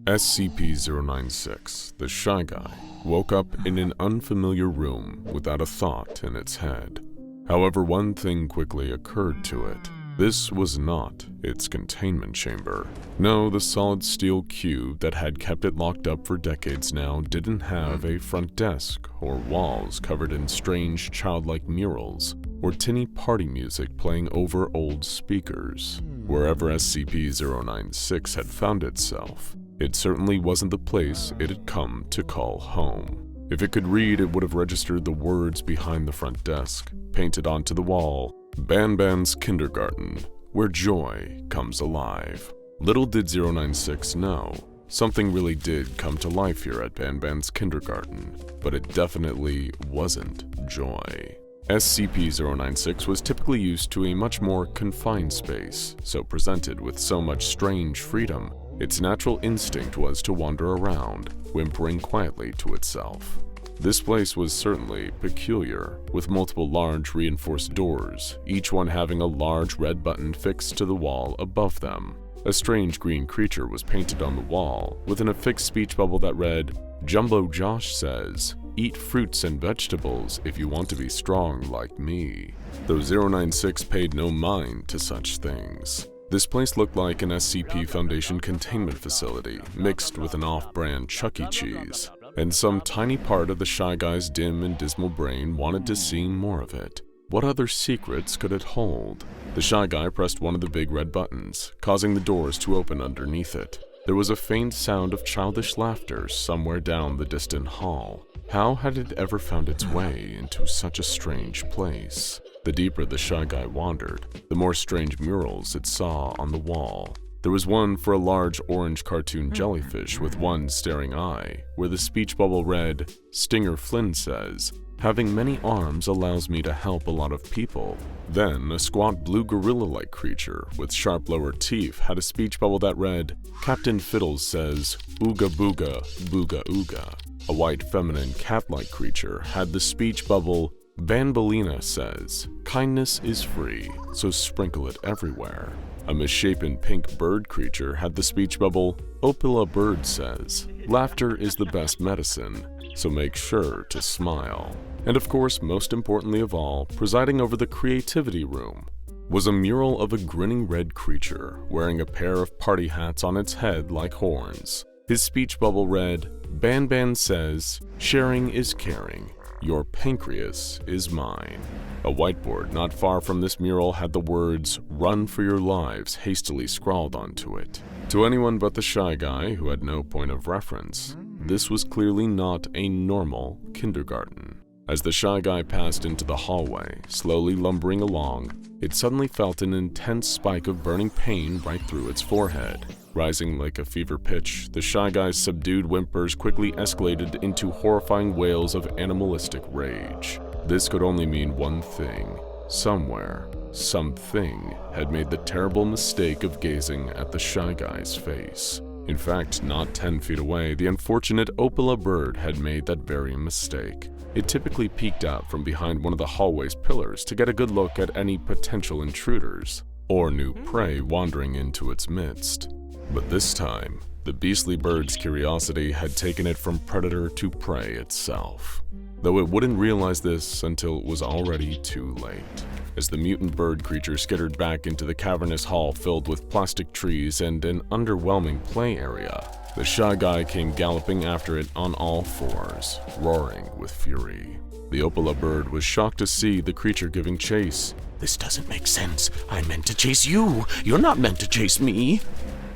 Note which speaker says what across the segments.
Speaker 1: SCP-096, the Shy Guy, woke up in an unfamiliar room without a thought in its head. However, one thing quickly occurred to it. This was not its containment chamber. No, the solid steel cube that had kept it locked up for decades now didn't have a front desk or walls covered in strange childlike murals or tinny party music playing over old speakers. Wherever SCP-096 had found itself, it certainly wasn't the place it had come to call home. If it could read, it would have registered the words behind the front desk, painted onto the wall: Banban's Kindergarten, where joy comes alive. Little did 096 know, something really did come to life here at Banban's Kindergarten, but it definitely wasn't joy. SCP-096 was typically used to a much more confined space, so presented with so much strange freedom, its natural instinct was to wander around, whimpering quietly to itself. This place was certainly peculiar, with multiple large reinforced doors, each one having a large red button fixed to the wall above them. A strange green creature was painted on the wall, with an affixed speech bubble that read, "Jumbo Josh says, eat fruits and vegetables if you want to be strong like me." Though 096 paid no mind to such things. This place looked like an SCP Foundation containment facility, mixed with an off-brand Chuck E. Cheese, and some tiny part of the Shy Guy's dim and dismal brain wanted to see more of it. What other secrets could it hold? The Shy Guy pressed one of the big red buttons, causing the doors to open underneath it. There was a faint sound of childish laughter somewhere down the distant hall. How had it ever found its way into such a strange place? The deeper the Shy Guy wandered, the more strange murals it saw on the wall. There was one for a large orange cartoon jellyfish with one staring eye, where the speech bubble read, "Stinger Flynn says, having many arms allows me to help a lot of people." Then, a squat blue gorilla-like creature with sharp lower teeth had a speech bubble that read, "Captain Fiddles says, ooga booga, booga ooga." A white feminine cat-like creature had the speech bubble, "Banbalina says, kindness is free, so sprinkle it everywhere." A misshapen pink bird creature had the speech bubble, "Opila Bird says, laughter is the best medicine, so make sure to smile." And of course, most importantly of all, presiding over the creativity room, was a mural of a grinning red creature wearing a pair of party hats on its head like horns. His speech bubble read, "Banban says, sharing is caring. Your pancreas is mine." A whiteboard not far from this mural had the words, "Run for your lives," hastily scrawled onto it. To anyone but the Shy Guy, who had no point of reference, this was clearly not a normal kindergarten. As the Shy Guy passed into the hallway, slowly lumbering along, it suddenly felt an intense spike of burning pain right through its forehead. Rising like a fever pitch, the Shy Guy's subdued whimpers quickly escalated into horrifying wails of animalistic rage. This could only mean one thing. Somewhere, something had made the terrible mistake of gazing at the Shy Guy's face. In fact, not 10 feet away, the unfortunate Opila bird had made that very mistake. It typically peeked out from behind one of the hallway's pillars to get a good look at any potential intruders or new prey wandering into its midst. But this time, the beastly bird's curiosity had taken it from predator to prey itself. Though it wouldn't realize this until it was already too late. As the mutant bird creature skittered back into the cavernous hall filled with plastic trees and an underwhelming play area, the Shy Guy came galloping after it on all fours, roaring with fury. The Opila bird was shocked to see the creature giving chase.
Speaker 2: "This doesn't make sense. I meant to chase you. You're not meant to chase me."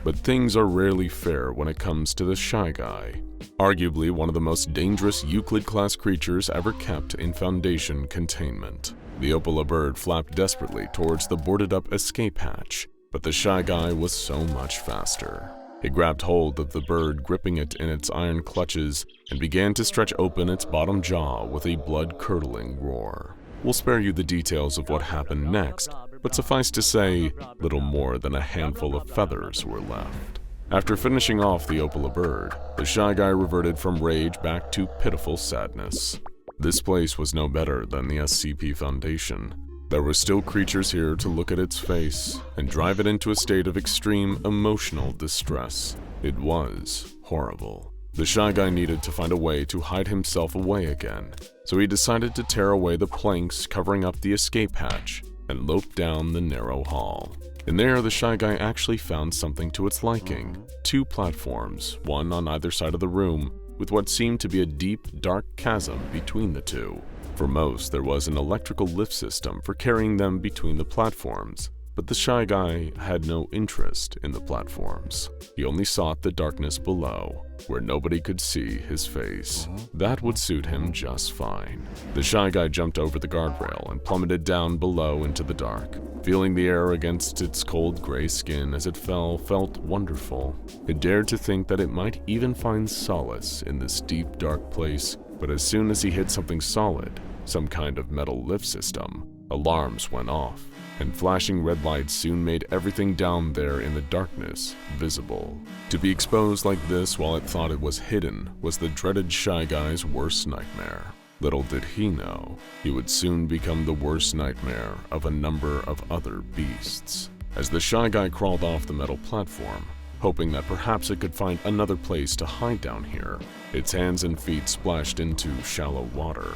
Speaker 1: But things are rarely fair when it comes to the Shy Guy. Arguably one of the most dangerous Euclid Class creatures ever kept in Foundation containment. The Opila bird flapped desperately towards the boarded-up escape hatch, but the Shy Guy was so much faster. It grabbed hold of the bird, gripping it in its iron clutches, and began to stretch open its bottom jaw with a blood-curdling roar. We'll spare you the details of what happened next, but suffice to say, little more than a handful of feathers were left. After finishing off the Opila bird, the Shy Guy reverted from rage back to pitiful sadness. This place was no better than the SCP Foundation. There were still creatures here to look at its face and drive it into a state of extreme emotional distress. It was horrible. The Shy Guy needed to find a way to hide himself away again, so he decided to tear away the planks covering up the escape hatch and lope down the narrow hall. In there, the Shy Guy actually found something to its liking. 2 platforms, one on either side of the room, with what seemed to be a deep, dark chasm between the two. For most, there was an electrical lift system for carrying them between the platforms, but the Shy Guy had no interest in the platforms. He only sought the darkness below, where nobody could see his face. That would suit him just fine. The Shy Guy jumped over the guardrail and plummeted down below into the dark. Feeling the air against its cold gray skin as it felt wonderful. It dared to think that it might even find solace in this deep, dark place, but as soon as he hit something solid, some kind of metal lift system, alarms went off, and flashing red lights soon made everything down there in the darkness visible. To be exposed like this while it thought it was hidden was the dreaded Shy Guy's worst nightmare. Little did he know, he would soon become the worst nightmare of a number of other beasts. As the Shy Guy crawled off the metal platform, hoping that perhaps it could find another place to hide down here, its hands and feet splashed into shallow water.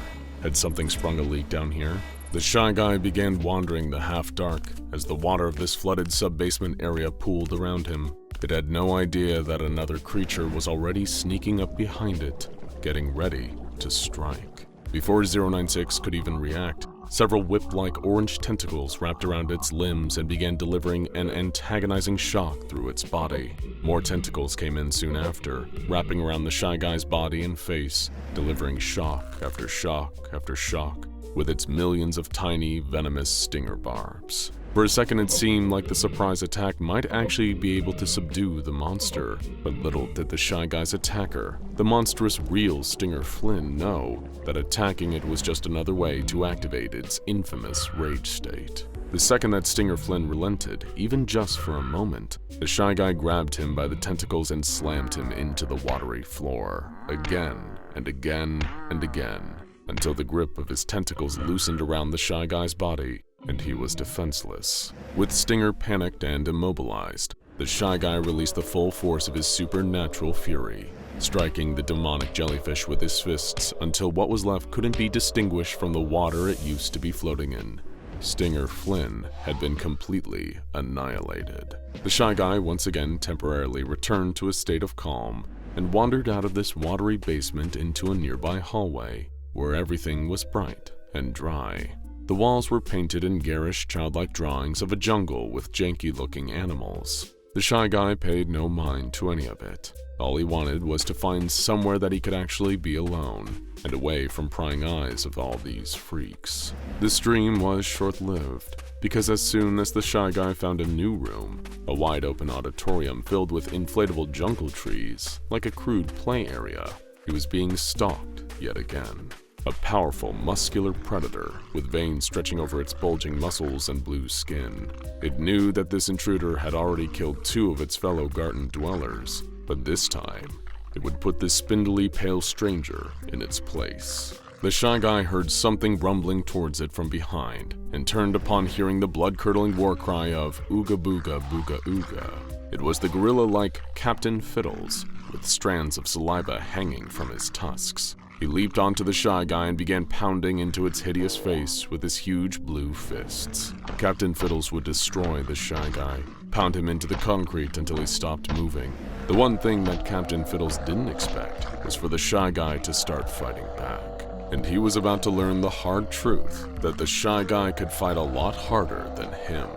Speaker 1: Had something sprung a leak down here? The Shy Guy began wandering the half-dark as the water of this flooded sub-basement area pooled around him. It had no idea that another creature was already sneaking up behind it, getting ready to strike. Before 096 could even react, several whip-like orange tentacles wrapped around its limbs and began delivering an antagonizing shock through its body. More tentacles came in soon after, wrapping around the Shy Guy's body and face, delivering shock after shock after shock, with its millions of tiny, venomous stinger barbs. For a second it seemed like the surprise attack might actually be able to subdue the monster, but little did the Shy Guy's attacker, the monstrous real Stinger Flynn, know that attacking it was just another way to activate its infamous rage state. The second that Stinger Flynn relented, even just for a moment, the Shy Guy grabbed him by the tentacles and slammed him into the watery floor, again and again and again, until the grip of his tentacles loosened around the Shy Guy's body, and he was defenseless. With Stinger panicked and immobilized, the Shy Guy released the full force of his supernatural fury, striking the demonic jellyfish with his fists until what was left couldn't be distinguished from the water it used to be floating in. Stinger Flynn had been completely annihilated. The Shy Guy once again temporarily returned to a state of calm and wandered out of this watery basement into a nearby hallway, where everything was bright and dry. The walls were painted in garish, childlike drawings of a jungle with janky-looking animals. The Shy Guy paid no mind to any of it. All he wanted was to find somewhere that he could actually be alone, and away from prying eyes of all these freaks. This dream was short-lived, because as soon as the Shy Guy found a new room, a wide-open auditorium filled with inflatable jungle trees, like a crude play area, he was being stalked yet again. A powerful, muscular predator with veins stretching over its bulging muscles and blue skin. It knew that this intruder had already killed 2 of its fellow garden dwellers, but this time, it would put this spindly, pale stranger in its place. The Shy Guy heard something rumbling towards it from behind, and turned upon hearing the blood-curdling war cry of Ooga Booga Booga Ooga. It was the gorilla-like Captain Fiddles, with strands of saliva hanging from his tusks. He leaped onto the Shy Guy and began pounding into its hideous face with his huge blue fists. Captain Fiddles would destroy the Shy Guy, pound him into the concrete until he stopped moving. The one thing that Captain Fiddles didn't expect was for the Shy Guy to start fighting back. And he was about to learn the hard truth that the Shy Guy could fight a lot harder than him.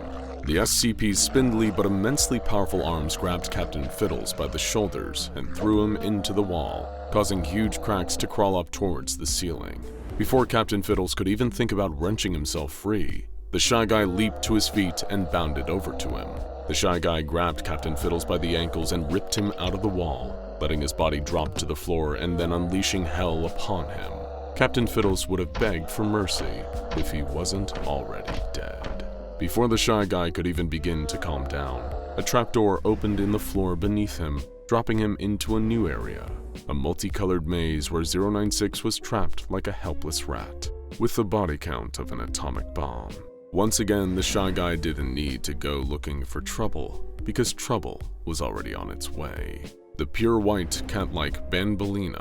Speaker 1: The SCP's spindly but immensely powerful arms grabbed Captain Fiddles by the shoulders and threw him into the wall, causing huge cracks to crawl up towards the ceiling. Before Captain Fiddles could even think about wrenching himself free, the Shy Guy leaped to his feet and bounded over to him. The Shy Guy grabbed Captain Fiddles by the ankles and ripped him out of the wall, letting his body drop to the floor and then unleashing hell upon him. Captain Fiddles would have begged for mercy if he wasn't already dead. Before the Shy Guy could even begin to calm down, a trapdoor opened in the floor beneath him, dropping him into a new area, a multicolored maze where 096 was trapped like a helpless rat, with the body count of an atomic bomb. Once again, the Shy Guy didn't need to go looking for trouble, because trouble was already on its way. The pure white cat-like Banban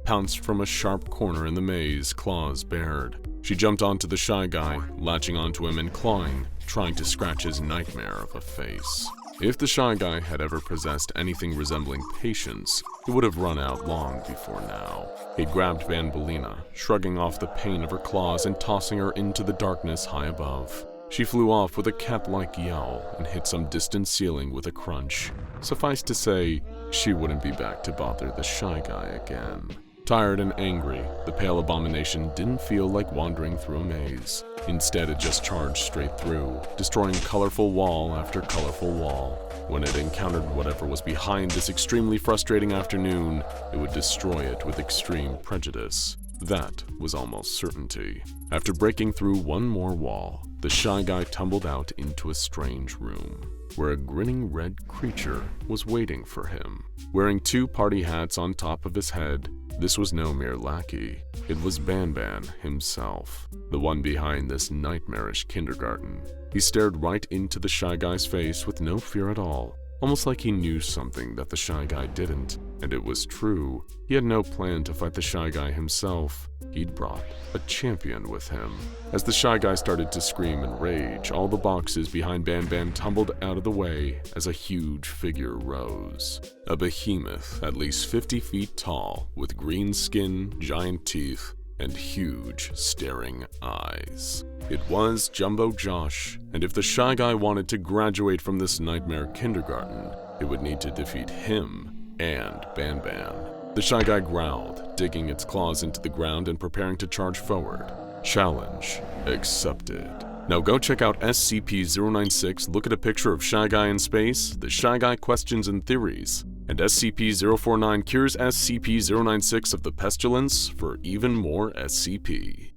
Speaker 1: pounced from a sharp corner in the maze, claws bared. She jumped onto the shy guy, latching onto him and clawing, trying to scratch his nightmare of a face. If the shy guy had ever possessed anything resembling patience, it would have run out long before now. He grabbed Banban, shrugging off the pain of her claws and tossing her into the darkness high above. She flew off with a cat-like yell and hit some distant ceiling with a crunch. Suffice to say, she wouldn't be back to bother the shy guy again. Tired and angry, the pale abomination didn't feel like wandering through a maze. Instead, it just charged straight through, destroying colorful wall after colorful wall. When it encountered whatever was behind this extremely frustrating afternoon, it would destroy it with extreme prejudice. That was almost certainty. After breaking through one more wall, the shy guy tumbled out into a strange room, where a grinning red creature was waiting for him. Wearing 2 party hats on top of his head, this was no mere lackey. It was Banban himself, the one behind this nightmarish kindergarten. He stared right into the shy guy's face with no fear at all, almost like he knew something that the shy guy didn't. And it was true. He had no plan to fight the shy guy himself. He'd brought a champion with him. As the shy guy started to scream in rage, all the boxes behind Banban tumbled out of the way as a huge figure rose. A behemoth at least 50 feet tall, with green skin, giant teeth, and huge, staring eyes. It was Jumbo Josh, and if the shy guy wanted to graduate from this nightmare kindergarten, it would need to defeat him and Banban. The shy guy growled, digging its claws into the ground and preparing to charge forward. Challenge accepted. Now go check out SCP-096, look at a picture of Shy Guy in space, the Shy Guy questions and theories, and SCP-049 cures SCP-096 of the pestilence for even more SCP.